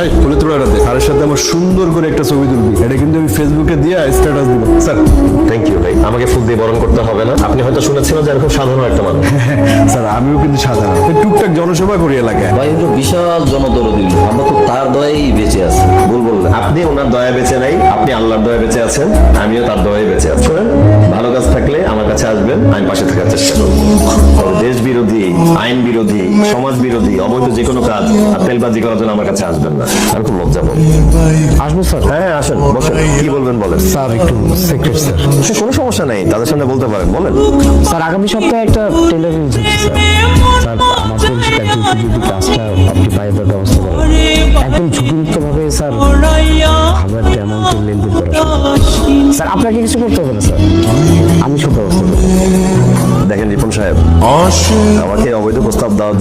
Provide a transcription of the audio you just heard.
ভাই ফুলের তোড়াটা দে, স্যারের সাথে আমার সুন্দর করে একটা ছবি তুলবি, এটা কিন্তু আমি ফেসবুকে দিয়ে স্ট্যাটাস দিব। স্যার থ্যাংক ইউ ভাই, আমাকে ফুল দিয়ে বরণ করতে হবে না। আপনি হয়তো শুনেছিলেন যে এরকম সাধারণ একটা মানুষ। স্যার আমিও কিন্তু সাধারণ, টুকটাক জনসেবা করি এলাকায়। ভাই হলো বিশাল জনদরদি, আমরা তো তার দয়াই বেঁচে আছি। ভুল বললেন, আপনি ওনার দয়া বেঁচে নাই, আপনি আল্লাহর দয়া বেঁচে আছেন, আমিও তার দয়ায় বেঁচে আছি। শোনেন, ভালো কাজ থাকলে আমার কাছে আসবেন, আমি পাশে থাকার চেষ্টা করবো। তবে দেশ বিরোধী, আইন বিরোধী, সমাজ বিরোধী, অবৈধ যে কোনো কাজ আর তেলবাজি করার জন্য আমার কাছে আসবেন না। আমি খুব লজ্জা পাবো। আসবো স্যার? হ্যাঁ আসেন, বসেন, কি বলবেন বলেন। স্যার একটু সিক্রেট স্যার। কোনো সমস্যা নেই, তাদের সামনে বলতে পারেন, বলেন। স্যার আগামী সপ্তাহে একটা টেলারিং হচ্ছে স্যার। স্যার আমার পরিচিত একজন যদি কাজটা আপনি পাইয়ে দেওয়ার ব্যবস্থা করেন, একদম ঝুঁকিমুক্তভাবে স্যার, আমরা একটা অ্যামাউন্টের লেনদেন করা স্যার। আপনাকে কিছু করতে হবে না স্যার, আমি সব ব্যবস্থা করব। দেখেন রিপন সাহেব, আমাকে অবৈধ প্রস্তাব দেওয়া